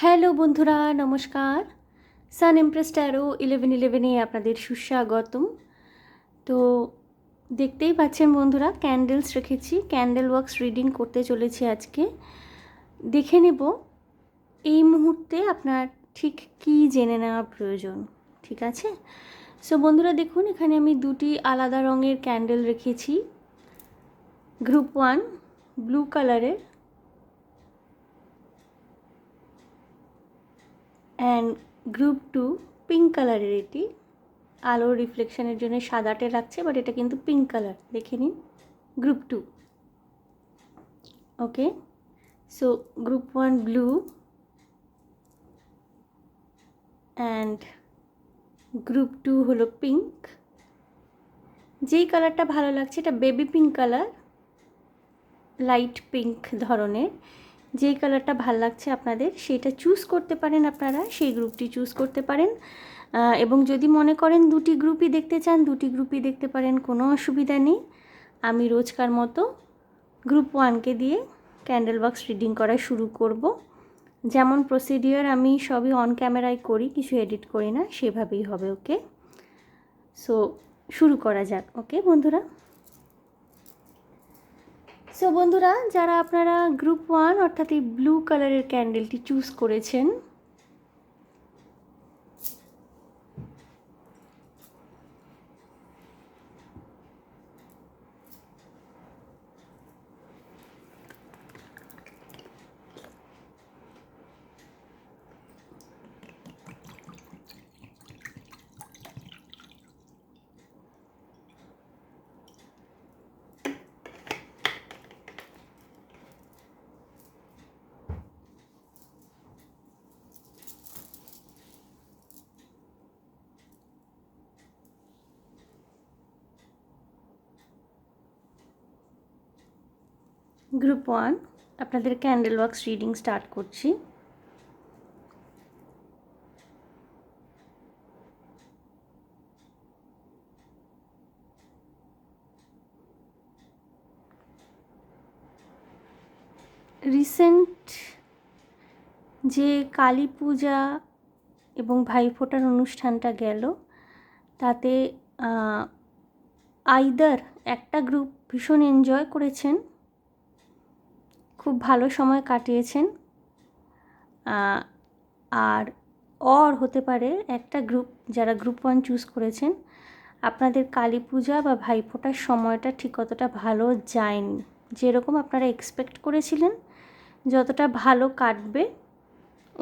Hello বন্ধুরা, নমস্কার। সান Impress taro 1111-এ আপনাদের সুস্বাগতম। তো দেখতেই পাচ্ছেন বন্ধুরা, ক্যান্ডেলস রেখেছি, ক্যান্ডেল ওয়াক্স রিডিং করতে চলেছি আজকে। দেখে নেব এই মুহূর্তে আপনার ঠিক কী জেনে নেওয়া প্রয়োজন, ঠিক আছে? সো বন্ধুরা দেখুন, এখানে আমি দুটি আলাদা রঙের ক্যান্ডেল রেখেছি। গ্রুপ 1 ব্লু কালারের অ্যান্ড গ্রুপ 2 পিঙ্ক কালারের। এটি আলোর রিফ্লেকশনের জন্য সাদাটে লাগছে, বাট এটা কিন্তু পিঙ্ক কালার। দেখে নিন, group 2। Okay, so group 1 blue and group 2 হলো পিঙ্ক। যেই কালারটা ভালো লাগছে, এটা baby pink colour, light pink ধরনের। যেই কালারটা ভালো লাগছে আপনাদের, সেটা চুজ করতে পারেন, আপনারা সেই গ্রুপটি চুজ করতে পারেন। এবং যদি মনে করেন দুটি গ্রুপই দেখতে চান, দুটি গ্রুপই দেখতে পারেন, কোনো অসুবিধা নেই। আমি রোজকার মতো গ্রুপ 1কে দিয়ে ক্যান্ডেল বক্স রিডিং করা শুরু করব। যেমন প্রসিডিওর আমি সবই অন ক্যামেরায় করি, কিছু এডিট করি না, সেভাবেই হবে। ওকে, সো শুরু করা যাক। ওকে বন্ধুরা, সো বন্ধুরা, যারা আপনারা গ্রুপ 1 অর্থাৎ এই ব্লু কালারের ক্যান্ডেলটি চুজ করেছেন, গ্রুপ 1 আপনাদের ক্যান্ডেল বক্স রিডিং স্টার্ট করছি। রিসেন্ট যে কালী পূজা এবং ভাইফোঁটার অনুষ্ঠানটা গেল, তাতে আইদার একটা গ্রুপ ভীষণ এনজয় করেছেন, খুব ভালো সময় কাটিয়েছেন, আর হতে পারে একটা গ্রুপ, যারা গ্রুপ 1 চুজ করেছেন, আপনাদের কালী পূজা বা ভাইফোঁটার সময়টা ঠিক অতটা ভালো যায়নি। যেরকম আপনারা এক্সপেক্ট করেছিলেন যতটা ভালো কাটবে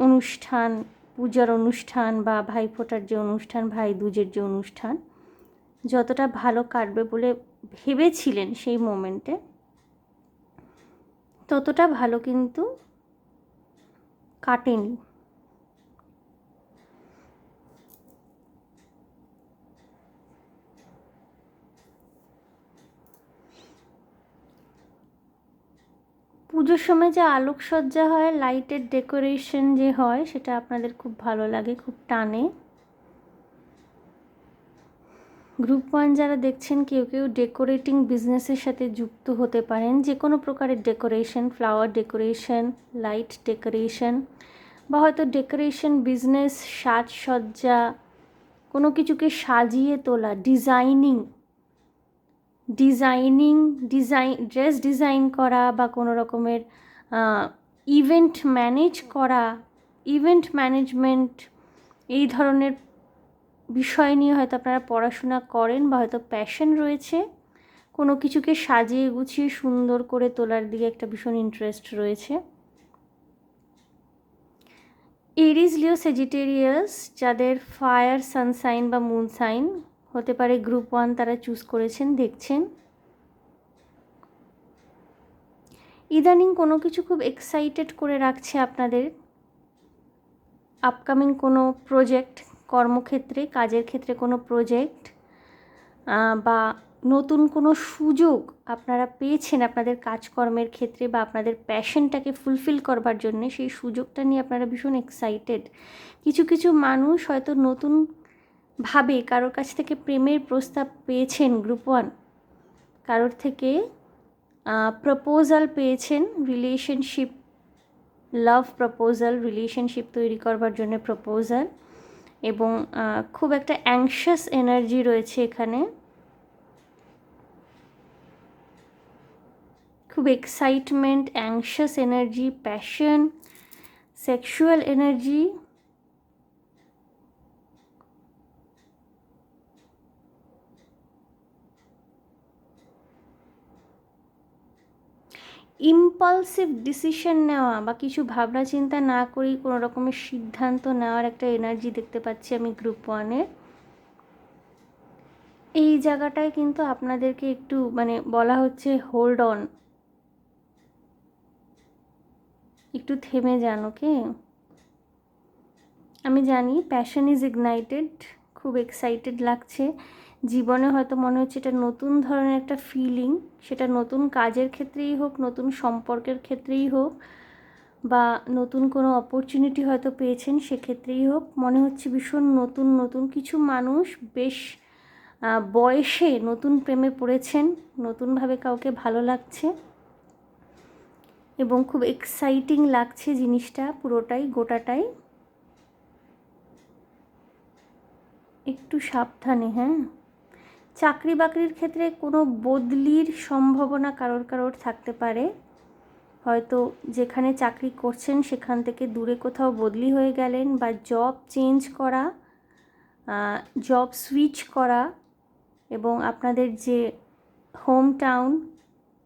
অনুষ্ঠান, পূজার অনুষ্ঠান বা ভাইফোঁটার যে অনুষ্ঠান, ভাই দুজের যে অনুষ্ঠান, যতটা ভালো কাটবে বলে ভেবেছিলেন সেই মোমেন্টে, ততটা ভালো কিন্তু কাটেনি। পুজোর সময় যে আলোকসজ্জা হয়, লাইটের ডেকোরেশন যে হয়, সেটা আপনাদের খুব ভালো লাগে, খুব টানে। গ্রুপ 1 যারা দেখছেন, কেউ কেউ ডেকোরেটিং বিজনেসের সাথে যুক্ত হতে পারেন। যে কোনো প্রকারের decoration, flower decoration, light decoration, বা হয়তো ডেকোরেশন বিজনেস, সাজসজ্জা, কোনো কিছুকে সাজিয়ে তোলা, ড্রেস ডিজাইন করা, বা কোনো রকমের ইভেন্ট ম্যানেজ করা, ইভেন্ট ম্যানেজমেন্ট, এই ধরনের বিষয় নিয়ে হয়তো আপনারা পড়াশোনা করেন, বা হয়তো প্যাশন রয়েছে, কোনো কিছুকে সাজিয়ে গুছিয়ে সুন্দর করে তোলার দিকে একটা ভীষণ ইন্টারেস্ট রয়েছে। এরিস, লিও, সেজিটেরিয়াস, যাদের ফায়ার সানসাইন বা মুন সাইন হতে পারে, গ্রুপ 1 তারা চুজ করেছেন, দেখছেন। ইদানিং কোনো কিছু খুব এক্সাইটেড করে রাখছে আপনাদের, আপকামিং কোনো প্রজেক্ট, কর্মক্ষেত্রে, কাজের ক্ষেত্রে কোনো প্রজেক্ট, বা নতুন কোনো সুযোগ আপনারা পেয়েছেন আপনাদের কাজকর্মের ক্ষেত্রে, বা আপনাদের প্যাশনটাকে ফুলফিল করবার জন্যে, সেই সুযোগটা নিয়ে আপনারা ভীষণ এক্সাইটেড। কিছু কিছু মানুষ হয়তো নতুনভাবে কারোর কাছ থেকে প্রেমের প্রস্তাব পেয়েছেন গ্রুপ 1, কারোর থেকে প্রপোজাল পেয়েছেন রিলেশনশিপ লাভ প্রপোজাল, রিলেশনশিপ তৈরি করবার জন্য প্রপোজাল, এবং খুব একটা অ্যাংশাস এনার্জি রয়েছে এখানে, খুব excitement, anxious energy, passion, sexual energy, impulsive decision নেওয়া বা কিছু ভাবনা চিন্তা না করেই কোনো রকমের সিদ্ধান্ত নেওয়ার একটা এনার্জি দেখতে পাচ্ছি আমি গ্রুপ ওয়ানের। এই জায়গাটায় কিন্তু আপনাদেরকে একটু মানে বলা হচ্ছে হোল্ড অন, একটু থেমে যান, ওকে? আমি জানি প্যাশন ইজ ইগনাইটেড, খুব এক্সাইটেড লাগছে, জীবনে হয়তো মনে হচ্ছে এটা নতুন ধরনের একটা ফিলিং, সেটা নতুন কাজের ক্ষেত্রেই হোক, নতুন সম্পর্কের ক্ষেত্রেই হোক, বা নতুন কোনো অপরচুনিটি হয়তো পেয়েছেন সেক্ষেত্রেই হোক, মনে হচ্ছে ভীষণ নতুন নতুন কিছু মানুষ বেশ বয়সে নতুন প্রেমে পড়েছেন, নতুনভাবে কাউকে ভালো লাগছে এবং খুব এক্সাইটিং লাগছে জিনিসটা পুরোটাই, গোটাটাই। একটু সাবধানে, হ্যাঁ। চাকরি বাকরির ক্ষেত্রে কোনো বদলির সম্ভাবনা কারোর কারোর থাকতে পারে, হয়তো যেখানে চাকরি করছেন সেখান থেকে দূরে কোথাও বদলি হয়ে গেলেন, বা জব চেঞ্জ করা, জব সুইচ করা, এবং আপনাদের যে হোম টাউন,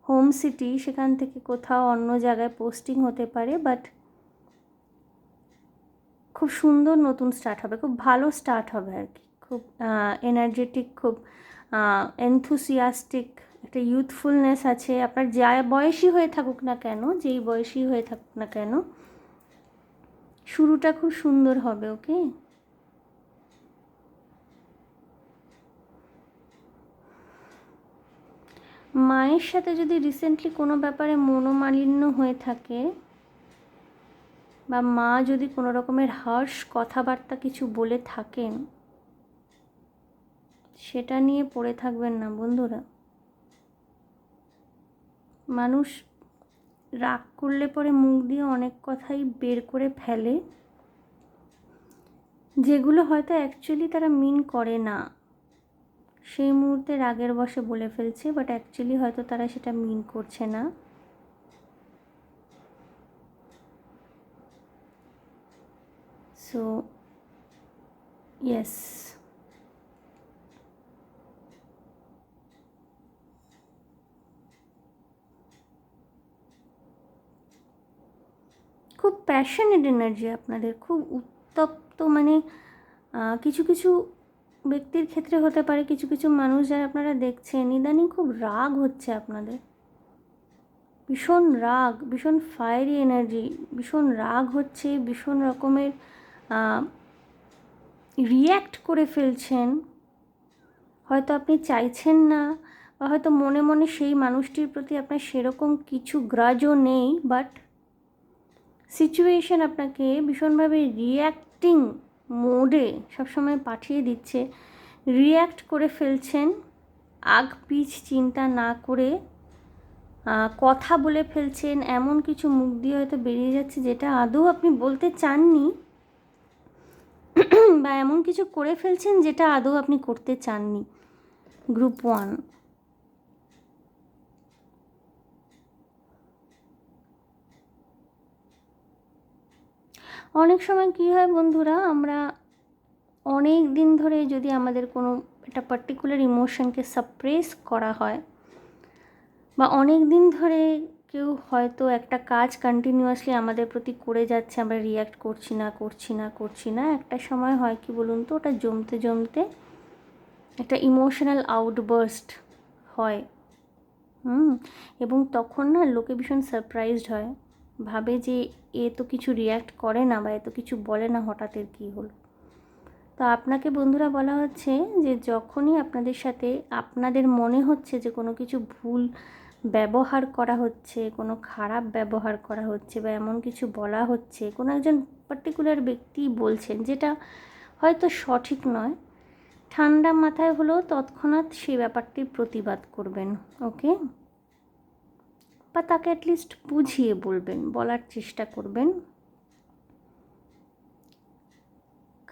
হোম সিটি, সেখান থেকে কোথাও অন্য জায়গায় পোস্টিং হতে পারে, বাট খুব সুন্দর নতুন স্টার্ট হবে, খুব ভালো স্টার্ট হবে আর কি, খুব এনার্জেটিক, খুব এনথুসিয়াস্টিক, একটা ইউথফুলনেস আছে। আপনার যা বয়সী হয়ে থাকুক না কেন, যেই বয়সী হয়ে থাকুক না কেন, শুরুটা খুব সুন্দর হবে, ওকে? মায়ের সাথে যদি রিসেন্টলি কোনো ব্যাপারে মনোমালিন্য হয়ে থাকে, বা মা যদি কোনো রকমের হার্শ কথাবার্তা কিছু বলে থাকেন, সেটা নিয়ে পড়ে থাকবেন না বন্ধুরা। মানুষ রাগ করলে পরে মুখ দিয়ে অনেক কথাই বের করে ফেলে, যেগুলো হয়তো অ্যাকচুয়ালি তারা মিন করে না, সেই মুহূর্তে রাগের বশে বলে ফেলছে, বাট অ্যাকচুয়ালি হয়তো তারা সেটা মিন করছে না। সো ইয়েস, খুব প্যাশনেট এনার্জি আপনাদের, খুব উত্তপ্ত, মানে কিছু কিছু ব্যক্তির ক্ষেত্রে হতে পারে, কিছু কিছু মানুষ যারা আপনারা দেখছেন ইদানিং খুব রাগ হচ্ছে আপনাদের, ভীষণ রাগ, ভীষণ ফায়ারি এনার্জি, ভীষণ রাগ হচ্ছে, ভীষণ রকমের রিয়্যাক্ট করে ফেলছেন, হয়তো আপনি চাইছেন না, বা হয়তো মনে মনে সেই মানুষটির প্রতি আপনার সেরকম কিছু গ্রাজও নেই, বাট সিচুয়েশন আপনাকে ভীষণভাবে রিয়্যাক্টিং মোডে সবসময় পাঠিয়ে দিচ্ছে, রিয়্যাক্ট করে ফেলছেন, আগ পিছ চিন্তা না করে কথা বলে ফেলছেন, এমন কিছু মুখ দিয়ে হয়তো বেরিয়ে যাচ্ছে যেটা আদৌ আপনি বলতে চাননি, বা এমন কিছু করে ফেলছেন যেটা আদৌ আপনি করতে চাননি। গ্রুপ ওয়ান, অনেক সময় কী হয় বন্ধুরা, আমরা অনেক দিন ধরে যদি আমাদের কোনো একটা পার্টিকুলার ইমোশনকে সাপ্রেস করা হয়, বা অনেক দিন ধরে কেউ হয়তো একটা কাজ কন্টিনিউয়াসলি আমাদের প্রতি করে যাচ্ছে, আমরা রিয়্যাক্ট করছি না, একটা সময় হয় কি বলুন তো, ওটা জমতে জমতে একটা ইমোশনাল আউটবার্স্ট হয়, এবং তখন না লোকে ভীষণ সারপ্রাইজড হয়, ভাবে যে এ তো কিছু রিয়্যাক্ট করে না, বা এ তো কিছু বলে না, হঠাৎ এর কী হলো। তো আপনাকে বন্ধুরা বলা হচ্ছে যে যখনই আপনাদের সাথে আপনাদের মনে হচ্ছে যে কোনো কিছু ভুল ব্যবহার করা হচ্ছে, কোনো খারাপ ব্যবহার করা হচ্ছে, বা এমন কিছু বলা হচ্ছে, কোনো একজন পার্টিকুলার ব্যক্তি বলছেন যেটা হয়তো সঠিক নয়, ঠান্ডা মাথায় হলেও তৎক্ষণাৎ সেই ব্যাপারটির প্রতিবাদ করবেন, ওকে? বা তাকে অ্যাটলিস্ট বুঝিয়ে বলবেন, বলার চেষ্টা করবেন।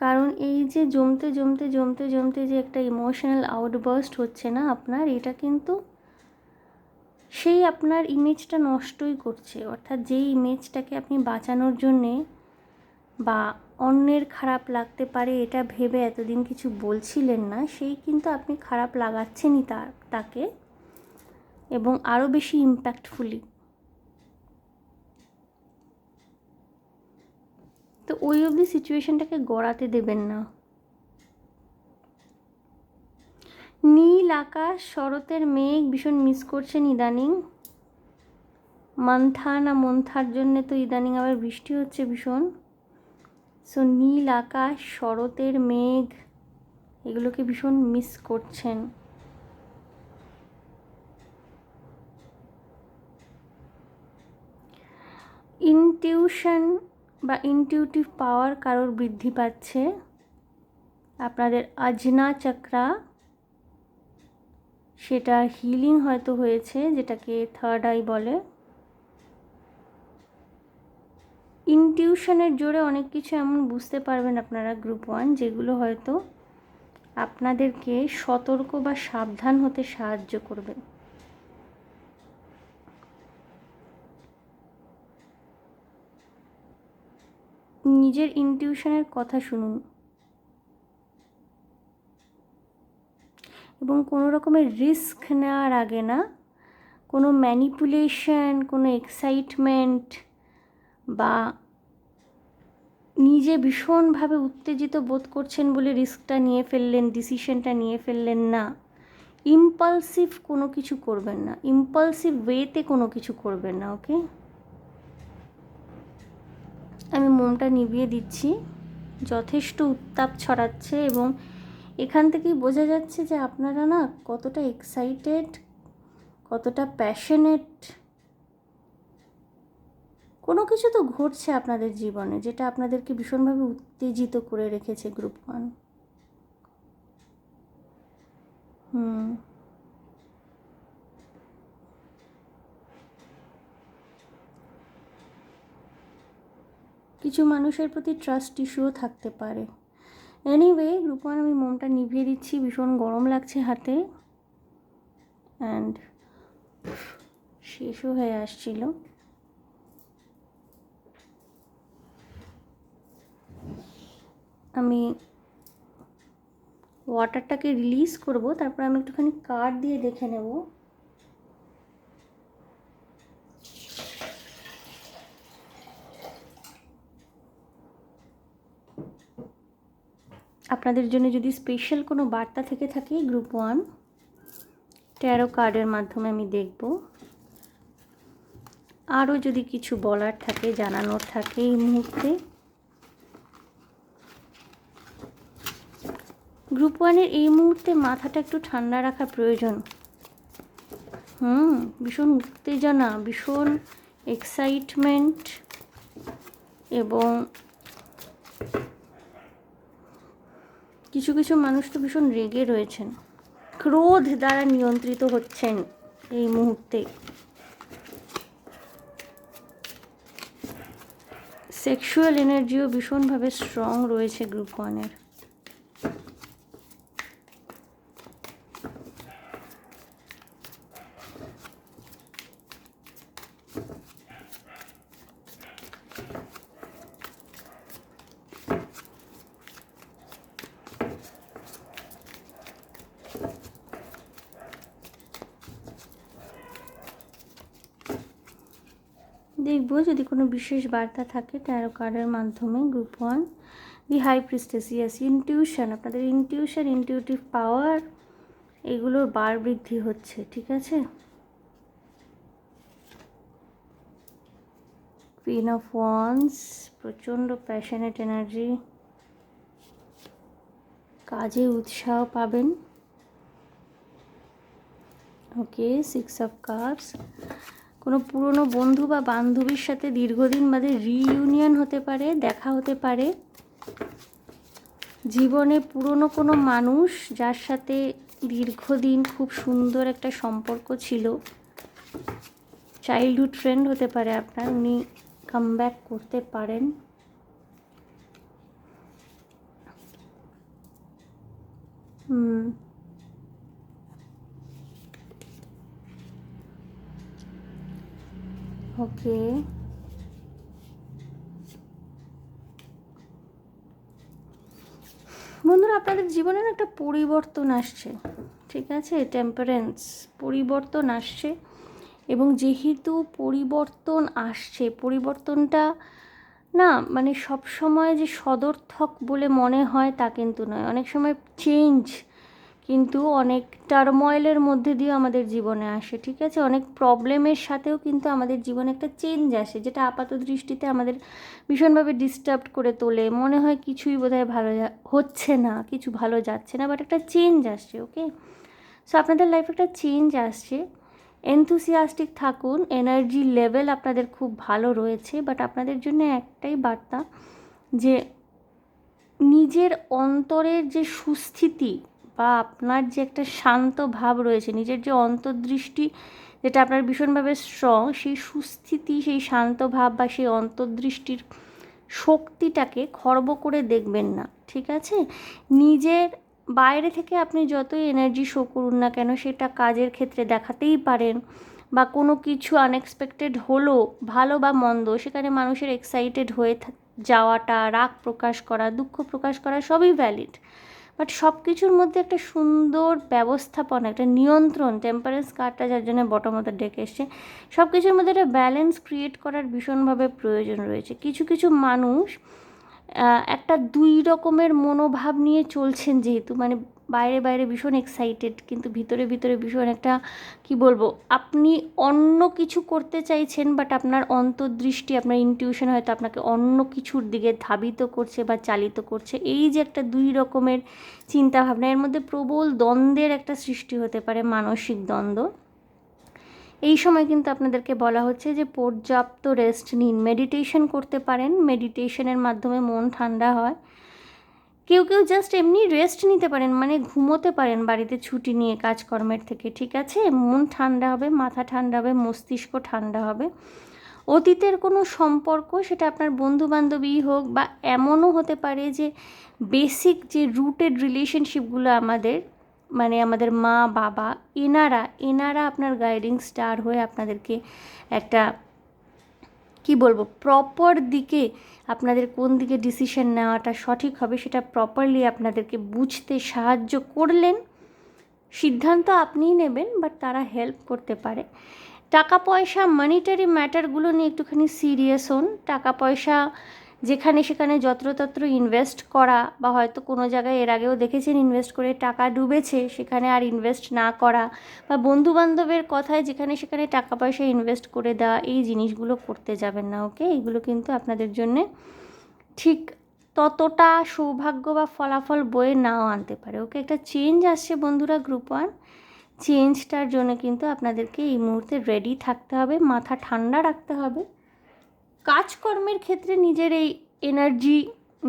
কারণ এই যে জমতে জমতে জমতে জমতে যে একটা ইমোশনাল আউটবার্স্ট হচ্ছে না আপনার, এটা কিন্তু সেই আপনার ইমেজটা নষ্টই করছে। অর্থাৎ যেই ইমেজটাকে আপনি বাঁচানোর জন্যে বা অন্যের খারাপ লাগতে পারে এটা ভেবে এতদিন কিছু বলছিলেন না, সেই কিন্তু আপনি খারাপ লাগাচ্ছেনই তাকে, এবং আরও বেশি ইম্প্যাক্টফুলি। তো ওই অবধি সিচুয়েশনটাকে গড়াতে দেবেন না। নীল আকাশ, শরতের মেঘ ভীষণ মিস করছেন ইদানিং। মন্থার জন্যে তো ইদানিং আবার বৃষ্টি হচ্ছে ভীষণ। সো নীল আকাশ, শরতের মেঘ, এগুলোকে ভীষণ মিস করছেন। ইনটিউশন বা ইনটিউটিভ পাওয়ার কারোর বৃদ্ধি পাচ্ছে। আপনাদের আজনা চক্রা, সেটা হিলিং হয়তো হয়েছে, যেটাকে থার্ড আই বলে। ইনটিউশনের জোরে অনেক কিছু এমন বুঝতে পারবেন আপনারা গ্রুপ 1, যেগুলো হয়তো আপনাদেরকে সতর্ক বা সাবধান হতে সাহায্য করবে। নিজের ইনটিউশনের কথা শুনুন এবং কোনো রকমের রিস্ক নেওয়ার আগে না, কোনো ম্যানিপুলেশন, কোনো এক্সাইটমেন্ট বা নিজে ভীষণভাবে উত্তেজিত বোধ করছেন বলে রিস্কটা নিয়ে ফেললেন, ডিসিশনটা নিয়ে ফেললেন না। ইম্পালসিভ কোনো কিছু করবেন না, ইম্পালসিভ ওয়েতে কোনো কিছু করবেন না। ওকে, আমি মোমটা নিভিয়ে দিচ্ছি। যথেষ্ট উত্তাপ ছড়াচ্ছে এবং এখান থেকেই বোঝা যাচ্ছে যে আপনারা না কতটা এক্সাইটেড, কতটা প্যাশনেট। কোনো কিছু তো ঘটছে আপনাদের জীবনে যেটা আপনাদেরকে ভীষণভাবে উত্তেজিত করে রেখেছে গ্রুপ 1। কিছু মানুষের প্রতি ট্রাস্ট ইস্যুও থাকতে পারে। এনিওয়ে গ্রুপ 1, আমি মোমটা নিভিয়ে দিচ্ছি, ভীষণ গরম লাগছে হাতে, অ্যান্ড শেষও হয়ে আসছিল। আমি ওয়াটারটাকে রিলিজ করব, তারপর আমি একটুখানি কার্ড দিয়ে দেখে নেব। আপনাদের জন্য যদি স্পেশাল কোনো বার্তা থেকে থাকে গ্রুপ 1, ট্যারো কার্ডের মাধ্যমে আমি দেখব। আরও যদি কিছু বলার থাকে, জানানোর থাকে এই মুহূর্তে। গ্রুপ 1-এর এই মুহূর্তে মাথাটা একটু ঠান্ডা রাখা প্রয়োজন। ভীষণ উত্তেজনা, ভীষণ এক্সাইটমেন্ট এবং কিছু কিছু মানুষ তো ভীষণ রেগে রয়েছেন, ক্রোধ দ্বারা নিয়ন্ত্রিত হচ্ছেন এই মুহূর্তে। সেক্সুয়াল এনার্জিও ভীষণভাবে স্ট্রং রয়েছে গ্রুপ 1-এর। দেখব যদি কোনো বিশেষ বার্তা থাকে ট্যারো কার্ডের মাধ্যমে। গ্রুপ 1, দি হাই প্রিস্টেস, ইয়েস, ইনটিউশন, আপনাদের ইনটিউশন, ইনটিউটিভ পাওয়ার, এগুলোর বার বৃদ্ধি হচ্ছে, ঠিক আছে। কুইন অফ ওয়ান্স, প্রচণ্ড প্যাশনেট এনার্জি, কাজে উৎসাহ পাবেন। ওকে, 6 অফ কাপস, কোনো পুরনো বন্ধু বা বান্ধবীর সাথে দীর্ঘদিন বাদে রিইউনিয়ন হতে পারে, দেখা হতে পারে। জীবনে পুরনো কোনো মানুষ যার সাথে দীর্ঘদিন খুব সুন্দর একটা সম্পর্ক ছিল, চাইল্ডহুড ফ্রেন্ড হতে পারে আপনার, উনি কাম ব্যাক করতে পারেন। ওকে, বন্ধুরা আপনাদের জীবনের একটা পরিবর্তন আসছে, ঠিক আছে, টেম্পারেন্স, পরিবর্তন আসছে। এবং যেহেতু পরিবর্তন আসছে, পরিবর্তনটা না মানে সব সময় যে সদর্থক বলে মনে হয় তা কিন্তু নয়। অনেক সময় চেঞ্জ কিন্তু অনেক টার্ময়েলের মধ্যে দিয়ে আমাদের জীবনে আসে, ঠিক আছে, অনেক প্রবলেমের সাথেও কিন্তু আমাদের জীবনে একটা চেঞ্জ আসে, যেটা আপাত দৃষ্টিতে আমাদের ভীষণভাবে ডিস্টার্ব করে তোলে, মনে হয় কিছুই বোধহয় ভালো হচ্ছে না, কিছু ভালো যাচ্ছে না, বাট একটা চেঞ্জ আসছে। ওকে, সো আপনাদের লাইফে একটা চেঞ্জ আসছে, এনথুসিয়াস্টিক থাকুন, এনার্জি লেভেল আপনাদের খুব ভালো রয়েছে। বাট আপনাদের জন্য একটাই বার্তা যে নিজের অন্তরের যে সুস্থিতি বা আপনার যে একটা শান্ত ভাব রয়েছে, নিজের যে অন্তর্দৃষ্টি যেটা আপনার ভীষণভাবে স্ট্রং, সেই সুস্থিতি, সেই শান্ত ভাব বা সেই অন্তর্দৃষ্টির শক্তিটাকে খর্ব করে দেখবেন না, ঠিক আছে। নিজের বাইরে থেকে আপনি যতই এনার্জি শো করুন না কেন, সেটা কাজের ক্ষেত্রে দেখাতেই পারেন, বা কোনো কিছু আনএক্সপেক্টেড হলো, ভালো বা মন্দ, সেখানে মানুষের এক্সাইটেড হয়ে যাওয়াটা, রাগ প্রকাশ করা, দুঃখ প্রকাশ করা সবই ভ্যালিড। বাট সব কিছুর মধ্যে একটা সুন্দর ব্যবস্থাপনা, একটা নিয়ন্ত্রণ, টেম্পারেন্স কার্ডটা যার জন্য বটমতে ডেকে এসছে, সব কিছুর মধ্যে একটা ব্যালেন্স ক্রিয়েট করার ভীষণভাবে প্রয়োজন রয়েছে। কিছু কিছু মানুষ একটা দুই রকমের মনোভাব নিয়ে চলছেন, যেহেতু মানে বাইরে বাইরে ভীষণ এক্সাইটেড, কিন্তু ভিতরে ভিতরে ভীষণ একটা কি বলবো, আপনি অন্য কিছু করতে চাইছেন, বাট আপনার অন্তর্দৃষ্টি, আপনার ইনটিউশন হয়তো আপনাকে অন্য কিছুর দিকে ধাবিত করছে বা চালিত করছে। এই যে একটা দুই রকমের চিন্তাভাবনা, এর মধ্যে প্রবল দ্বন্দ্বের একটা সৃষ্টি হতে পারে, মানসিক দ্বন্দ্ব। এই সময় কিন্তু আপনাদেরকে বলা হচ্ছে যে পর্যাপ্ত রেস্ট নিন, মেডিটেশন করতে পারেন, মেডিটেশনের মাধ্যমে মন ঠান্ডা হয়। কেউ কেউ জাস্ট এমনি রেস্ট নিতে পারেন, মানে ঘুমোতে পারেন বাড়িতে ছুটি নিয়ে কাজকর্মের থেকে, ঠিক আছে, মন ঠান্ডা হবে, মাথা ঠান্ডা হবে, মস্তিষ্ক ঠান্ডা হবে। অতীতের কোনো সম্পর্ক, সেটা আপনার বন্ধুবান্ধবী হোক বা এমনও হতে পারে যে বেসিক যে রুটেড রিলেশনশিপগুলো আমাদের, মানে আমাদের মা বাবা, এনারা আপনার গাইডিং স্টার হয়ে আপনাদেরকে একটা কি বলবো প্রপার দিকে, আপনাদের কোন দিকে ডিসিশন নেওয়াটা সঠিক হবে সেটা প্রপারলি আপনাদেরকে বুঝতে সাহায্য করলেন। সিদ্ধান্ত আপনিই নেবেন, বাট তারা হেল্প করতে পারে। টাকা পয়সা, মানিটারি ম্যাটারগুলো নিয়ে একটুখানি সিরিয়াস হন। টাকা পয়সা যেখানে সেখানে যত্রতত্র ইনভেস্ট করা, বা হয়তো কোনো জায়গায় এর আগেও দেখেছেন ইনভেস্ট করে টাকা ডুবেছে, সেখানে আর ইনভেস্ট না করা, বা বন্ধুবান্ধবের কথায় যেখানে সেখানে টাকা পয়সা ইনভেস্ট করে দেওয়া, এই জিনিসগুলো করতে যাবেন না। ওকে, এইগুলো কিন্তু আপনাদের জন্যে ঠিক ততটা সৌভাগ্য বা ফলাফল বয়ে নাও আনতে পারে। ওকে, একটা চেঞ্জ আসছে বন্ধুরা, গ্রুপ 1, চেঞ্জটার জন্য কিন্তু আপনাদেরকে এই মুহূর্তে রেডি থাকতে হবে, মাথা ঠান্ডা রাখতে হবে। কাজকর্মের ক্ষেত্রে নিজের এই এনার্জি,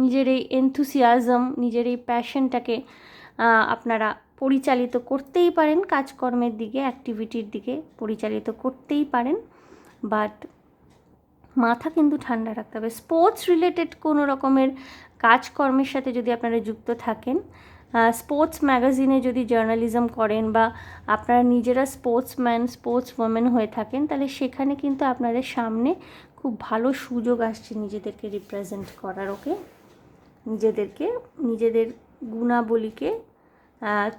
নিজের এই এনথুসিয়াজম, নিজের এই প্যাশনটাকে আপনারা পরিচালিত করতেই পারেন, কাজকর্মের দিকে, অ্যাক্টিভিটির দিকে পরিচালিত করতেই পারেন, বাট মাথা কিন্তু ঠান্ডা রাখতে হবে। স্পোর্টস রিলেটেড কোনো রকমের কাজকর্মের সাথে যদি আপনারা যুক্ত থাকেন, স্পোর্টস ম্যাগাজিনে যদি জার্নালিজম করেন, বা আপনারা নিজেরা স্পোর্টসম্যান, স্পোর্টস ওমেন হয়ে থাকেন, তাহলে সেখানে কিন্তু আপনাদের সামনে খুব ভালো সুযোগ আসছে নিজেদেরকে রিপ্রেজেন্ট করার। ওকে, নিজেদের গুণাবলীকে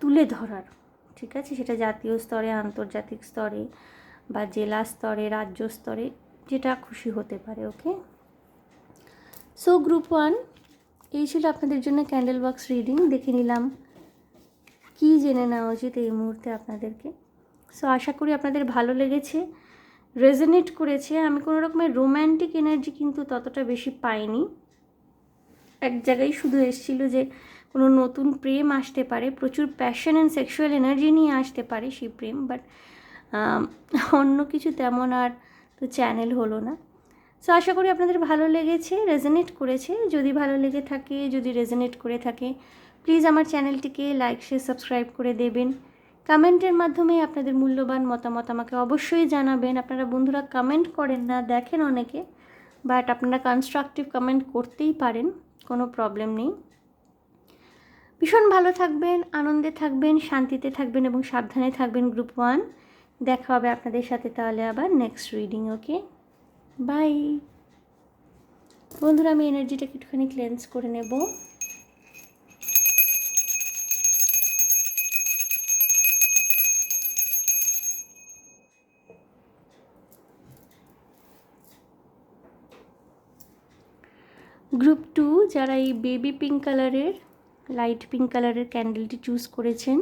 তুলে ধরার, ঠিক আছে, সেটা জাতীয় স্তরে, আন্তর্জাতিক স্তরে, বা জেলা স্তরে, রাজ্য স্তরে, যেটা খুশি হতে পারে। ওকে, সো গ্রুপ 1, এই ছিল আপনাদের জন্য ক্যান্ডেল বক্স রিডিং। দেখে নিলাম কী জেনে নেওয়া উচিত এই মুহূর্তে আপনাদেরকে। সো আশা করি আপনাদের ভালো লেগেছে, রেজোনেট করেছে। আমি কোনো রকমের রোম্যান্টিক এনার্জি কিন্তু ততটা বেশি পাইনি। এক জায়গায় শুধু এসেছিল যে কোনো নতুন প্রেম আসতে পারে, প্রচুর প্যাশন অ্যান্ড সেক্সুয়াল এনার্জি নিয়ে আসতে পারে সেই প্রেম, বাট অন্য কিছু তেমন আর তো চ্যানেল হলো না। সো আশা করি আপনাদের ভালো লেগেছে, রেজোনেট করেছে। যদি ভালো লেগে থাকে, যদি রেজোনেট করে থাকে, প্লিজ আমার চ্যানেলটিকে লাইক, শেয়ার, সাবস্ক্রাইব করে দেবেন। কমেন্টের মাধ্যমে আপনাদের মূল্যবান মতামত আমাকে অবশ্যই জানাবেন। আপনারা বন্ধুরা কমেন্ট করেন না, দেখেন অনেকে, বাট আপনারা কনস্ট্রাকটিভ কমেন্ট করতেই পারেন, কোনো প্রবলেম নেই। ভীষণ ভালো থাকবেন, আনন্দে থাকবেন, শান্তিতে থাকবেন এবং সাবধানে থাকবেন গ্রুপ 1। দেখা হবে আপনাদের সাথে তাহলে আবার নেক্সট রিডিং। ওকে, বাই বন্ধুরা। আমি এনার্জিটাকে একটুখানি ক্লেন্স করে নেব। গ্রুপ 2 যারা এই বেবি পিঙ্ক কালারের, লাইট পিঙ্ক কালারের ক্যান্ডেলটি চুজ করেছেন,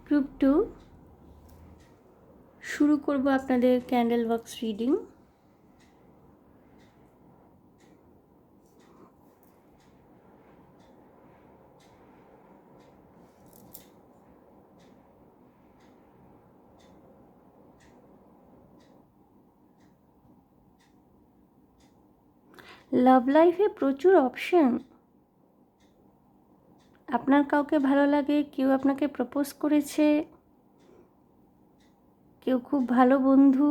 গ্রুপ 2 শুরু করব আপনাদের ক্যান্ডেল বক্স রিডিং। লাভ লাইফে প্রচুর অপশন। আপনার কাউকে ভালো লাগে, কেউ আপনাকে প্রপোজ করেছে, কেউ খুব ভালো বন্ধু,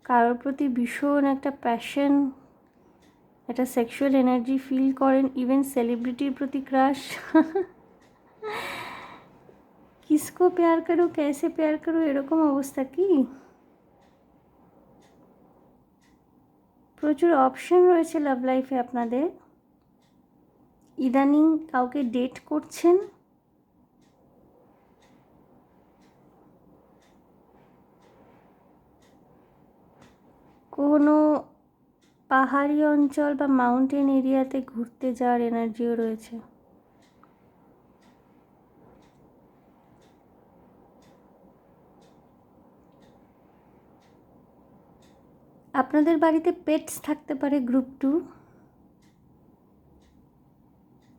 কারোর প্রতি ভীষণ একটা প্যাশন, একটা সেক্সুয়াল এনার্জি ফিল করেন, ইভেন সেলিব্রিটির প্রতি ক্রাশ। কিসকো প্যার করো, कैसे প্যার করো, এরকম অবস্থা কি? প্রচুর অপশন রয়েছে লাভ লাইফে আপনাদের। ইদানিং কাউকে ডেট করছেন, কোনো পাহাড়ি অঞ্চল বা মাউন্টেন এরিয়াতে ঘুরতে যাওয়ার এনার্জিও রয়েছে। আপনাদের বাড়িতে পেটস থাকতে পারে গ্রুপ 2।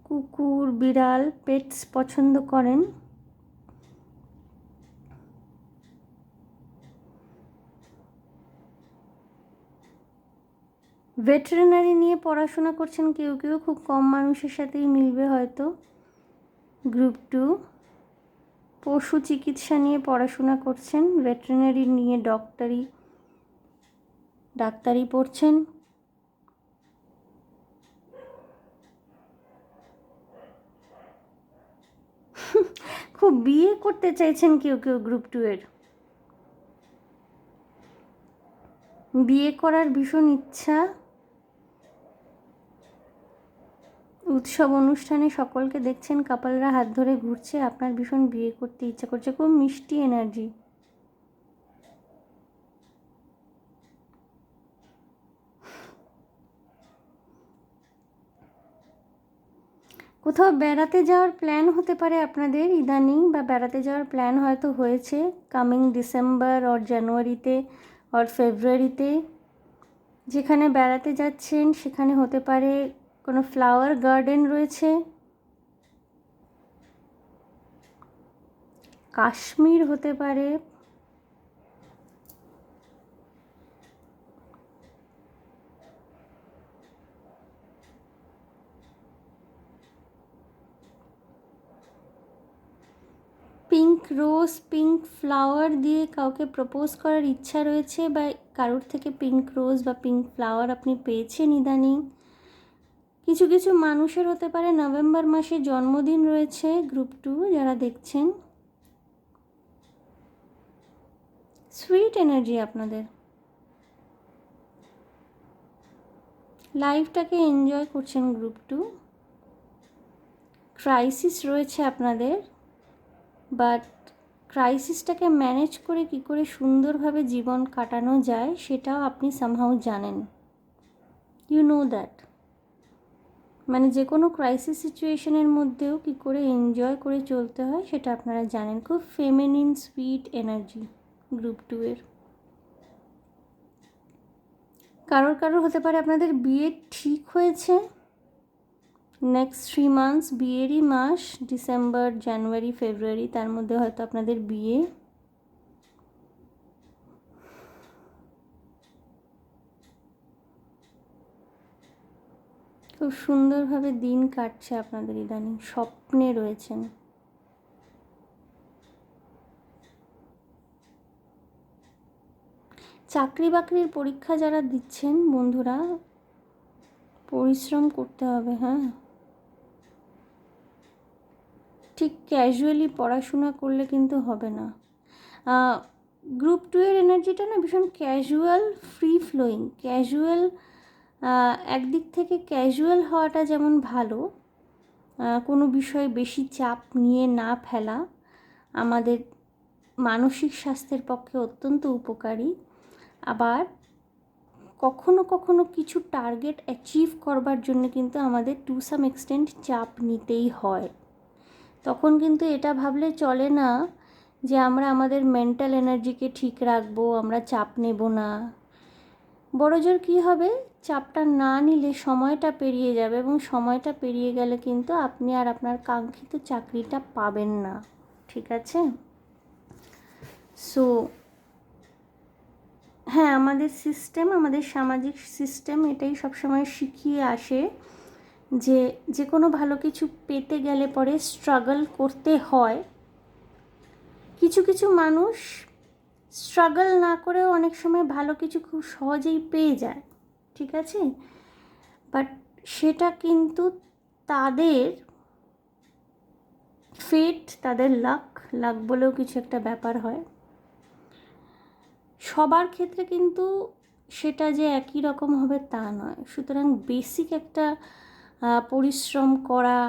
কুকুর, বিড়াল, পেটস পছন্দ করেন। ভেটেরিনারি নিয়ে পড়াশোনা করছেন কেউ কেউ, খুব কম মানুষের সাথেই মিলবে হয়তো। গ্রুপ 2 পশু চিকিৎসা নিয়ে পড়াশোনা করছেন, ভেটেরিনারি নিয়ে ডাক্তারি পড়ছেন। খুব বিয়ে করতে চাইছেন কেউ কেউ গ্রুপ 2 এর, বিয়ে করার ভীষণ ইচ্ছা। উৎসব অনুষ্ঠানে সকলকে দেখছেন কাপলরা হাত ধরে ঘুরছে, আপনার ভীষণ বিয়ে করতে ইচ্ছা করছে। খুব মিষ্টি এনার্জি। কোথাও বেড়াতে যাওয়ার প্ল্যান হতে পারে আপনাদের ইদানিং, বা বেড়াতে যাওয়ার প্ল্যান হয়তো হয়েছে কামিং ডিসেম্বর অর জানুয়ারিতে অর ফেব্রুয়ারিতে। যেখানে বেড়াতে যাচ্ছেন সেখানে হতে পারে কোনো ফ্লাওয়ার গার্ডেন রয়েছে, কাশ্মীর হতে পারে, পিঙ্ক রোজ, পিঙ্ক ফ্লাওয়ার দিয়ে কাউকে প্রপোজ করার ইচ্ছা রয়েছে, বা কারোর থেকে পিঙ্ক রোজ বা পিঙ্ক ফ্লাওয়ার আপনি পেয়েছেন ইদানিং। কিছু কিছু মানুষের হতে পারে নভেম্বর মাসে জন্মদিন রয়েছে গ্রুপ 2 যারা দেখছেন। সুইট এনার্জি আপনাদের, লাইফটাকে এনজয় করছেন গ্রুপ 2। ক্রাইসিস রয়েছে আপনাদের, বাট ক্রাইসিসটাকে ম্যানেজ করে কী করে সুন্দরভাবে জীবন কাটানো যায় সেটাও আপনি সামহাউ জানেন। You know that. মানে যে কোনো ক্রাইসিস সিচুয়েশনের মধ্যেও কী করে এনজয় করে চলতে হয় সেটা আপনারা জানেন। খুব ফেমিনিন সুইট এনার্জি গ্রুপ 2 এর। কারোর কারোর হতে পারে আপনাদের বিয়ে ঠিক হয়েছে, নেক্সট 3 মান্থস, বিয়েরই মাস, ডিসেম্বর, জানুয়ারি, ফেব্রুয়ারি, তার মধ্যে হয়তো আপনাদের বিয়ে। খুব সুন্দরভাবে দিন কাটছে আপনাদের ইদানিং, স্বপ্নে রয়েছেন। চাকরি বাকরির পরীক্ষা যারা দিচ্ছেন বন্ধুরা, পরিশ্রম করতে হবে। হ্যাঁ, ঠিক ক্যাজুয়ালি পড়াশোনা করলে কিন্তু হবে না। গ্রুপ 2 এর এনার্জিটা না ভীষণ ক্যাজুয়াল, ফ্রি ফ্লোয়িং, ক্যাজুয়াল। একদিক থেকে ক্যাজুয়াল হওয়াটা যেমন ভালো, কোনো বিষয়ে বেশি চাপ নিয়ে না ফেলা আমাদের মানসিক স্বাস্থ্যের পক্ষে অত্যন্ত উপকারী। আবার কখনো কখনো কিছু টার্গেট অ্যাচিভ করবার জন্য কিন্তু আমাদের টু সাম এক্সটেন্ট চাপ নিতেই হয়। তখন কিন্তু এটা ভাবলে চলে না যে আমরা আমাদের মেন্টাল এনার্জিকে ঠিক রাখবো, আমরা চাপ নেব না। বড়জোর কী হবে, চাপটা না নিলে সময়টা পেরিয়ে যাবে, এবং সময়টা পেরিয়ে গেলে কিন্তু আপনি আর আপনার কাঙ্ক্ষিত চাকরিটা পাবেন না। ঠিক আছে? সো হ্যাঁ, আমাদের সিস্টেম, আমাদের সামাজিক সিস্টেম এটাই সবসময় শিখিয়ে আসে যে যে কোনো ভালো কিছু পেতে গেলে পরে স্ট্রাগল করতে হয়। কিছু কিছু মানুষ স্ট্রাগল না করেও অনেক সময় ভালো কিছু খুব সহজেই পেয়ে যায়। ঠিক আছে? বাট সেটা কিন্তু তাদের ফেট, তাদের লাক বলেও কিছু একটা ব্যাপার হয়। সবার ক্ষেত্রে কিন্তু সেটা যে একই রকম হবে তা নয়। সুতরাং বেসিক একটা পরিশ্রম করা,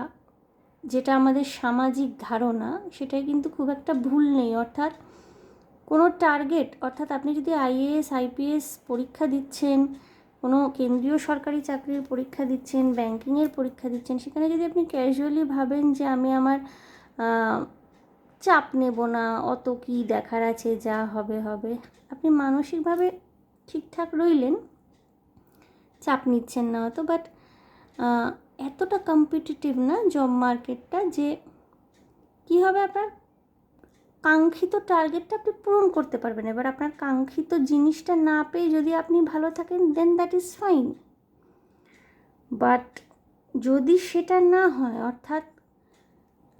যেটা আমাদের সামাজিক ধারণা, সেটাই কিন্তু খুব একটা ভুল নেই। অর্থাৎ কোনো টার্গেট, অর্থাৎ আপনি যদি আইএএস আইপিএস পরীক্ষা দিচ্ছেন, কোনো কেন্দ্রীয় সরকারি চাকরির পরীক্ষা দিচ্ছেন, ব্যাংকিংয়ের পরীক্ষা দিচ্ছেন, সেখানে যদি আপনি ক্যাজুয়ালি ভাবেন যে আমি আমার চাপ নেব না, অত কি দেখার আছে, যা হবে হবে, আপনি মানসিকভাবে ঠিকঠাক রইলেন, চাপ নিচ্ছেন না অত। বাট এতটা কম্পিটিটিভ না জব মার্কেটটা যে কী হবে, আপনার কাঙ্ক্ষিত টার্গেটটা আপনি পূরণ করতে পারবেন। এবার আপনার কাঙ্ক্ষিত জিনিসটা না পেয়ে যদি আপনি ভালো থাকেন, দেন দ্যাট ইজ ফাইন। বাট যদি সেটা না হয়, অর্থাৎ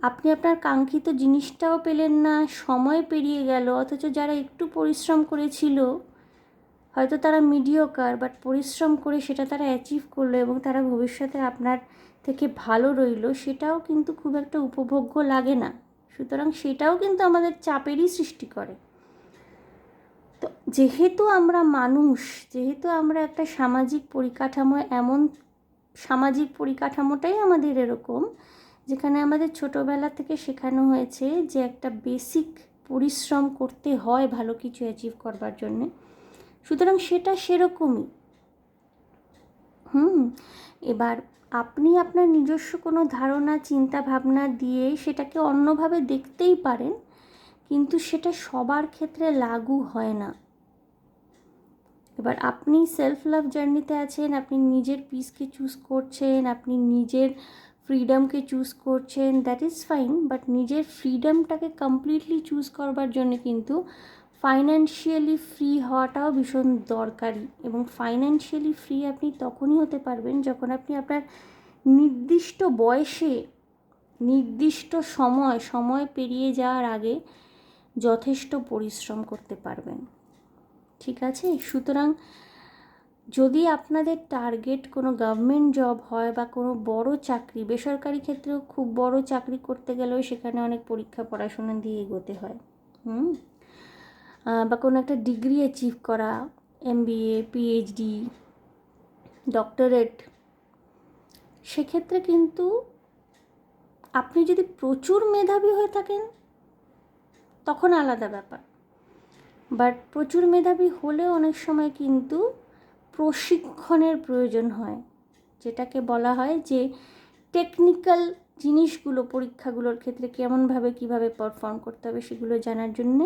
আপনি আপনার কাঙ্ক্ষিত জিনিসটাও পেলেন না, সময় পেরিয়ে গেল, অথচ যারা একটু পরিশ্রম করেছিল, হয়তো তারা মিডিওকার, বাট পরিশ্রম করে সেটা তারা অ্যাচিভ করলো এবং তারা ভবিষ্যতে আপনার থেকে ভালো রইলো, সেটাও কিন্তু খুব একটা উপভোগ্য লাগে না। সুতরাং সেটাও কিন্তু আমাদের চাপেরই সৃষ্টি করে। তো যেহেতু আমরা মানুষ, যেহেতু আমরা একটা সামাজিক পরিকাঠামো, এমন সামাজিক পরিকাঠামোটাই আমাদের এরকম, যেখানে আমাদের ছোটোবেলা থেকে শেখানো হয়েছে যে একটা বেসিক পরিশ্রম করতে হয় ভালো কিছু অ্যাচিভ করবার জন্যে। সুতরাং সেটা সেরকমই। এবার আপনি আপনার নিজস্ব কোনো ধারণা, চিন্তা ভাবনা দিয়ে সেটাকে অন্যভাবে দেখতেই পারেন, কিন্তু সেটা সবার ক্ষেত্রে লাগু হয় না। এবার আপনি সেলফ লাভ জার্নিতে আছেন, আপনি নিজের পিসকে চুজ করছেন, আপনি নিজের ফ্রিডমকে চুজ করছেন, দ্যাট ইজ ফাইন। বাট নিজের ফ্রিডমটাকে কমপ্লিটলি চুজ করবার জন্য কিন্তু ফাইন্যান্সিয়ালি ফ্রি হওয়াটাও ভীষণ দরকারি। এবং ফাইন্যান্সিয়ালি ফ্রি আপনি তখনই হতে পারবেন যখন আপনি আপনার নির্দিষ্ট বয়সে, নির্দিষ্ট সময় পেরিয়ে যাওয়ার আগে যথেষ্ট পরিশ্রম করতে পারবেন। ঠিক আছে? সুতরাং যদি আপনাদের টার্গেট কোনো গভর্নমেন্ট জব হয় বা কোনো বড় চাকরি, বেসরকারি ক্ষেত্রেও খুব বড় চাকরি করতে গেলেও সেখানে অনেক পরীক্ষা পড়াশোনা দিয়ে এগোতে হয়, বা কোনো একটা ডিগ্রি অ্যাচিভ করা, এমবিএ, পিএইচডি, ডক্টরেট, সেক্ষেত্রে কিন্তু আপনি যদি প্রচুর মেধাবী হয়ে থাকেন তখন আলাদা ব্যাপার। বাট প্রচুর মেধাবী হলেও অনেক সময় কিন্তু প্রশিক্ষণের প্রয়োজন হয়। যেটাকে বলা হয় যে টেকনিক্যাল জিনিসগুলো পরীক্ষাগুলোর ক্ষেত্রে কেমনভাবে কীভাবে পারফর্ম করতে হবে সেগুলো জানার জন্যে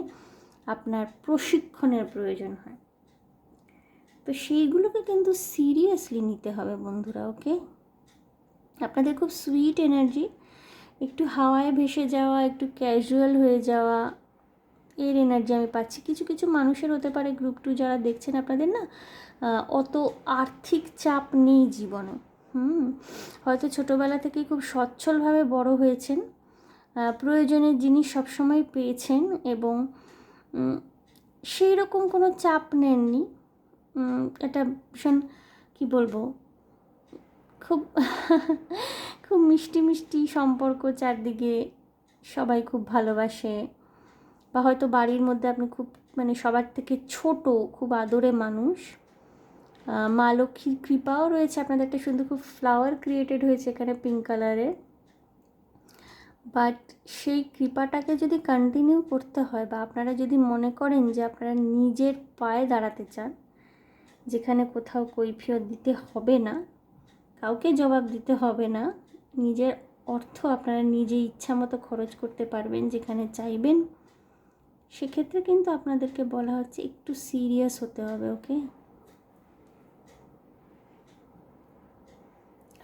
আপনার প্রশিক্ষণের প্রয়োজন হয়। তো সেইগুলোকে কিন্তু সিরিয়াসলি নিতে হবে বন্ধুরা, ওকে? আপনাদের খুব সুইট এনার্জি, একটু হাওয়ায় ভেসে যাওয়া, একটু ক্যাজুয়াল হয়ে যাওয়া, এর এনার্জি আমি পাচ্ছি। কিছু কিছু মানুষের হতে পারে গ্রুপ 2 যারা দেখছেন, আপনাদের না অত আর্থিক চাপ নেই জীবনে। হয়তো ছোটোবেলা থেকেই খুব সচ্ছলভাবে বড় হয়েছেন, প্রয়োজনের জিনিস সবসময় পেয়েছেন এবং সেই রকম কোনো চাপ নেননি। এটা ভীষণ কী বলবো, খুব খুব মিষ্টি মিষ্টি সম্পর্ক, চারদিকে সবাই খুব ভালোবাসে, বা হয়তো বাড়ির মধ্যে আপনি খুব মানে সবার থেকে ছোট, খুব আদরে মানুষ। মা লক্ষ্মীর কৃপাও রয়েছে, আপনাদের একটা সুন্দর খুব ফ্লাওয়ার ক্রিয়েটেড হয়েছে এখানে পিঙ্ক কালারে। বাট সেই কৃপাটাকে যদি কন্টিনিউ করতে হয়, বা আপনারা যদি মনে করেন যে আপনারা নিজের পায়ে দাঁড়াতে চান, যেখানে কোথাও কৈফিয়ত দিতে হবে না, কাউকে জবাব দিতে হবে না, নিজের অর্থ আপনারা নিজে ইচ্ছা মতো খরচ করতে পারবেন যেখানে চাইবেন, সেক্ষেত্রে কিন্তু আপনাদেরকে বলা হচ্ছে একটু সিরিয়াস হতে হবে, ওকে?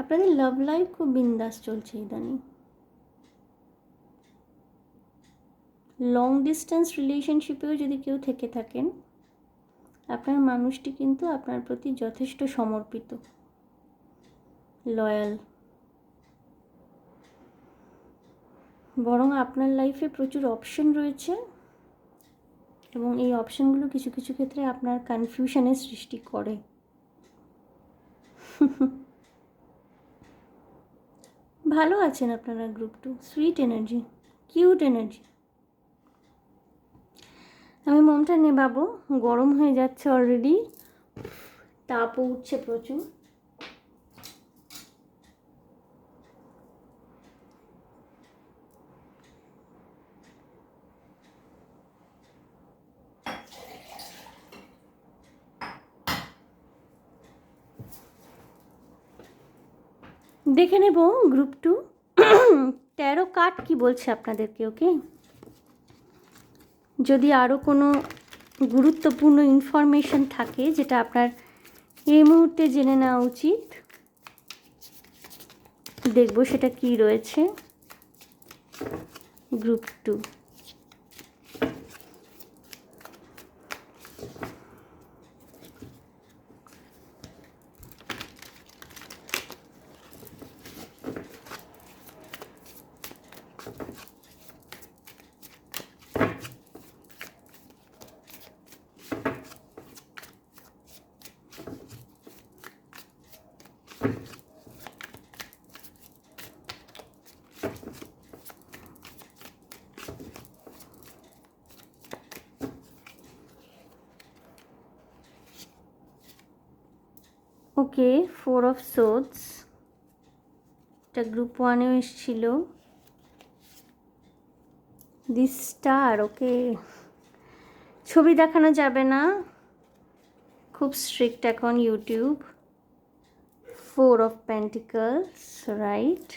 আপনাদের লাভ লাইফ খুব বিন্দাস চলছে ইদানিং। লং ডিস্টেন্স রিলেশনশিপেও যদি কেউ থেকে থাকেন, আপনার মানুষটি কিন্তু আপনার প্রতি যথেষ্ট সমর্পিত, লয়াল, বরং আপনার লাইফে প্রচুর অপশন রয়েছে এবং এই অপশনগুলো কিছু কিছু ক্ষেত্রে আপনার কনফিউশনের সৃষ্টি করে। ভালো আছেন আপনারা group 2, sweet energy, cute energy. আমি মোমটা নেবাবো, গরম হয়ে যাচ্ছে অলরেডি, তাপও উঠছে প্রচুর। দেখে নেব গ্রুপ 2 ট্যারো কার্ড কি বলছে আপনাদেরকে, ওকে? যদি আরও কোনো গুরুত্বপূর্ণ ইনফরমেশন থাকে যেটা আপনার এই মুহূর্তে জেনে নেওয়া উচিত, দেখব সেটা কি রয়েছে গ্রুপ 2। ওকে, 4 অফ সোর্ডস, এটা গ্রুপ 1-এও এসেছিল। দি স্টার, ওকে, ছবি দেখানো যাবে না, খুব স্ট্রিক্ট এখন YouTube. 4 of pentacles, right.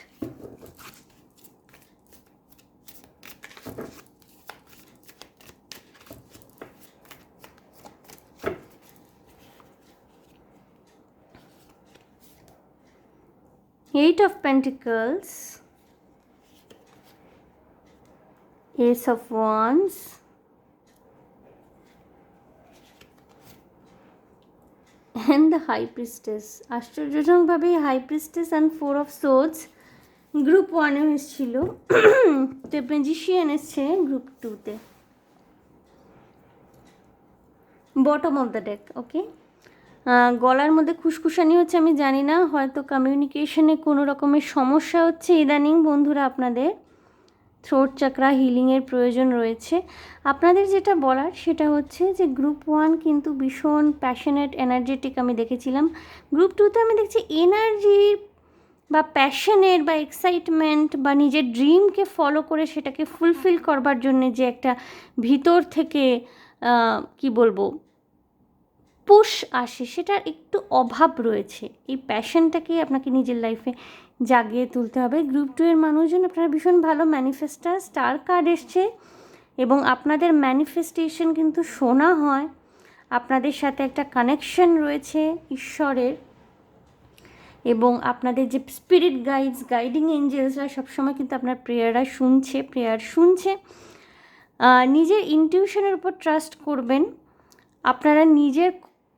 Eight of Pentacles, Ace of Wands, and the High Priestess. আশ্চর্যজনকভাবে High Priestess and 4 of Swords group 1-এ এসেছিল, তো ম্যাজিশিয়ান এসছে গ্রুপ 2-তে, bottom of the deck, okay? গলার মধ্যে খুশখুশানি হচ্ছে, আমি জানি না, হয়তো কমিউনিকেশনে কোনো রকমের সমস্যা হচ্ছে ইদানিং বন্ধুরা। আপনাদের থ্রোট চাকরা হিলিংয়ের প্রয়োজন রয়েছে। আপনাদের যেটা বলার সেটা হচ্ছে যে গ্রুপ 1 কিন্তু ভীষণ প্যাশনেট, এনার্জেটিক আমি দেখেছিলাম। গ্রুপ 2-তে আমি দেখছি এনার্জি বা প্যাশনেট বা এক্সাইটমেন্ট বা নিজের ড্রিমকে ফলো করে সেটাকে ফুলফিল করবার জন্যে যে একটা ভিতর থেকে কি বলবো, পুশ আসে, সেটার একটু অভাব রয়েছে। এই প্যাশনটাকে আপনাকে নিজের লাইফে জাগিয়ে তুলতে হবে। গ্রুপ 2 এর মানুষজন আপনারা ভীষণ ভালো ম্যানিফেস্টার, স্টার কার্ড এসছে এবং আপনাদের ম্যানিফেস্টেশন কিন্তু শোনা হয়। আপনাদের সাথে একটা কানেকশন রয়েছে ঈশ্বরের, এবং আপনাদের যে স্পিরিট গাইডিং এঞ্জেলসরা সবসময় কিন্তু আপনার প্রেয়ার শুনছে। নিজের ইনটিউশনের উপর ট্রাস্ট করবেন। আপনারা নিজের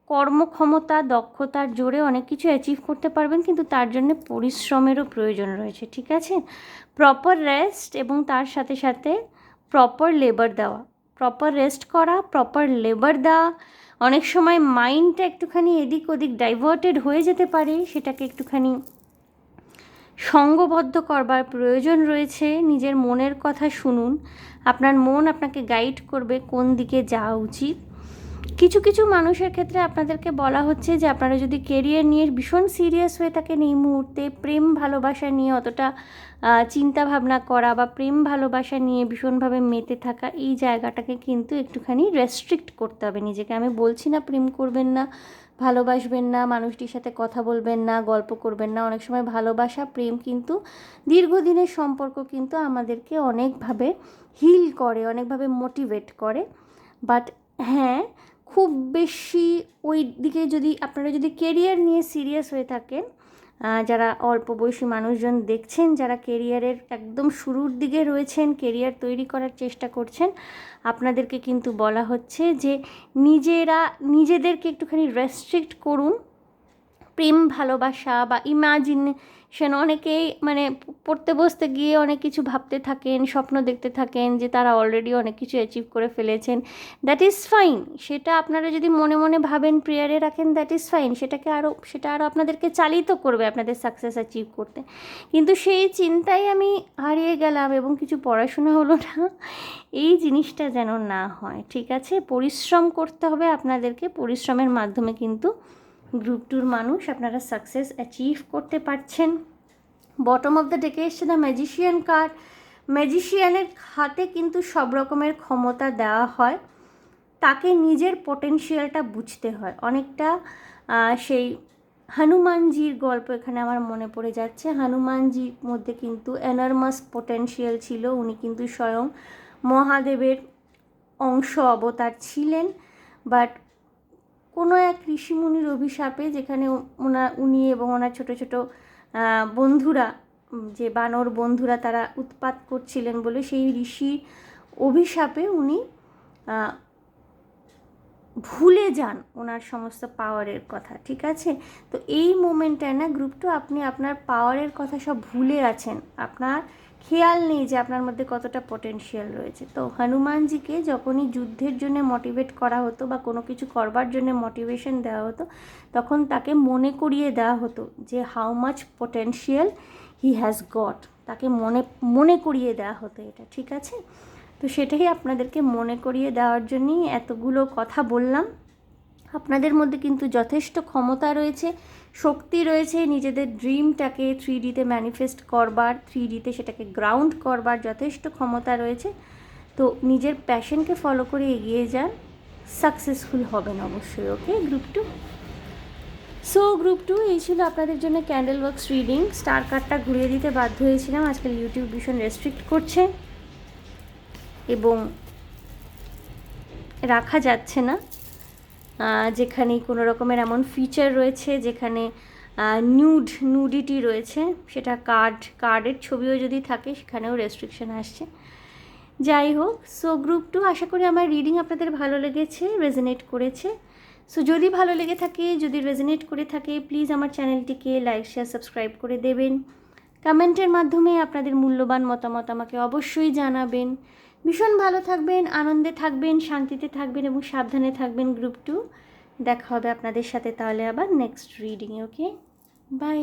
কর্মক্ষমতা, দক্ষতার জোরে অনেক কিছু অ্যাচিভ করতে পারবেন, কিন্তু তার জন্য পরিশ্রমেরও প্রয়োজন রয়েছে, ঠিক আছে? প্রপার রেস্ট এবং তার সাথে সাথে প্রপার লেবার দেওয়া, প্রপার রেস্ট করা, প্রপার লেবার দেওয়া। অনেক সময় মাইন্ডটা একটুখানি এদিক ওদিক ডাইভার্টেড হয়ে যেতে পারে, সেটাকে একটুখানি সঙ্গবদ্ধ করবার প্রয়োজন রয়েছে। নিজের মনের কথা শুনুন, আপনার মন আপনাকে গাইড করবে কোন দিকে যাওয়া উচিত। কিছু কিছু মানুষের ক্ষেত্রে আপনাদেরকে বলা হচ্ছে যে আপনারা যদি কেরিয়ার নিয়ে ভীষণ সিরিয়াস হয়ে থাকেন এই মুহূর্তে, প্রেম ভালোবাসা নিয়ে অতটা চিন্তা ভাবনা করা বা প্রেম ভালোবাসা নিয়ে ভীষণভাবে মেতে থাকা, এই জায়গাটাকে কিন্তু একটুখানি রেস্ট্রিক্ট করতে হবে নিজেকে। আমি বলছি না প্রেম করবেন না, ভালোবাসবেন না, মানুষটির সাথে কথা বলবেন না, গল্প করবেন না। অনেক সময় ভালোবাসা, প্রেম কিন্তু দীর্ঘদিনের সম্পর্ক কিন্তু আমাদেরকে অনেকভাবে হিল করে, অনেকভাবে মোটিভেট করে। বাট হ্যাঁ, খুব বেশি ওই দিকে যদি আপনারা যদি কেরিয়ার নিয়ে সিরিয়াস হয়ে থাকেন, যারা অল্প বয়সী মানুষজন দেখছেন, যারা কেরিয়ারের একদম শুরুর দিকে রয়েছেন, কেরিয়ার তৈরি করার চেষ্টা করছেন, আপনাদেরকে কিন্তু বলা হচ্ছে যে নিজেদেরকে একটুখানি রেস্ট্রিক্ট করুন। প্রেম ভালোবাসা বা ইমাজিনেশন, অনেকেই মানে পড়তে বসতে গিয়ে অনেক কিছু ভাবতে থাকেন, স্বপ্ন দেখতে থাকেন যে তারা অলরেডি অনেক কিছু অ্যাচিভ করে ফেলেছেন। That is fine. সেটা আপনারা যদি মনে মনে ভাবেন, প্রেয়ারে রাখেন, দ্যাট ইজ ফাইন। সেটা আরও আপনাদেরকে চালিত করবে আপনাদের সাকসেস অ্যাচিভ করতে। কিন্তু সেই চিন্তায় আমি হারিয়ে গেলাম এবং কিছু পড়াশোনা হলো না, এই জিনিসটা যেন না হয়, ঠিক আছে? পরিশ্রম করতে হবে আপনাদেরকে, পরিশ্রমের মাধ্যমে কিন্তু গ্রুপ 2 মানুষ আপনারা সাকসেস অ্যাচিভ করতে পারছেন। বটম অফ দ্য ডেকে এসছে দ্য ম্যাজিশিয়ান কার্ড। ম্যাজিশিয়ানের হাতে কিন্তু সব রকমের ক্ষমতা দেওয়া হয়, তাকে নিজের পটেনশিয়ালটা বুঝতে হয়। অনেকটা সেই হনুমানজির গল্প এখানে আমার মনে পড়ে যাচ্ছে। হনুমানজির মধ্যে কিন্তু এনর্মাস পটেনশিয়াল ছিল, উনি কিন্তু স্বয়ং মহাদেবের অংশ অবতার ছিলেন। বাট কোনো এক ঋষিমুনির অভিশাপে, যেখানে উনি এবং ওনার ছোট ছোট বন্ধুরা, যে বানর বন্ধুরা, তারা উৎপাত করছিলেন বলে সেই ঋষির অভিশাপে উনি ভুলে যান ওনার সমস্ত পাওয়ারের কথা, ঠিক আছে? তো এই মোমেন্টটায় না গ্রুপ 2 আপনি আপনার পাওয়ারের কথা সব ভুলে আছেন, আপনার খেয়াল নেই যে আপনার মধ্যে কতটা পটেনশিয়াল রয়েছে। তো হনুমানজিকে যখনই যুদ্ধের জন্য মোটিভেট করা হতো বা কোনো কিছু করবার জন্য মোটিভেশন দেওয়া হতো, তখন তাকে মনে করিয়ে দেওয়া হতো যে how much potential he has got. তাকে মনে করিয়ে দেওয়া হতো এটা, ঠিক আছে? তো সেটাই আপনাদেরকে মনে করিয়ে দেওয়ার জন্যই এতগুলো কথা বললাম। আপনাদের মধ্যে কিন্তু যথেষ্ট ক্ষমতা রয়েছে, শক্তি রয়েছে নিজেদের ড্রিমটাকে 3Dতে ম্যানিফেস্ট করবার, 3Dতে সেটাকে গ্রাউন্ড করবার যথেষ্ট ক্ষমতা রয়েছে। তো নিজের প্যাশনকে ফলো করে এগিয়ে যান, সাকসেসফুল হবেন অবশ্যই। ওকে গ্রুপ 2? সো গ্রুপ 2, এই ছিল আপনাদের জন্য ক্যান্ডেল ওয়ার্কস রিডিং। স্টার কার্ডটা ঘুরিয়ে দিতে বাধ্য হয়েছিলাম, আজকাল ইউটিউব ভীষণ রেস্ট্রিক্ট করছে এবং রাখা যাচ্ছে না। যেখানেই কোনো রকমের এমন ফিচার রয়েছে যেখানে নুডিটি রয়েছে, সেটা কার্ডের ছবিও যদি থাকে সেখানেও রেস্ট্রিকশন আসছে। যাই হোক, সো গ্রুপ 2, আশা করি আমার রিডিং আপনাদের ভালো লেগেছে, রেজোনেট করেছে। সো যদি ভালো লেগে থাকে, যদি রেজোনেট করে থাকে, প্লিজ আমার চ্যানেলটিকে লাইক, শেয়ার, সাবস্ক্রাইব করে দেবেন। কমেন্টের মাধ্যমে আপনাদের মূল্যবান মতামত আমাকে অবশ্যই জানাবেন। ভীষণ ভালো থাকবেন, আনন্দে থাকবেন, শান্তিতে থাকবেন এবং সাবধানে থাকবেন গ্রুপ 2। দেখা হবে আপনাদের সাথে তাহলে আবার নেক্সট রিডিংয়ে। Okay, by.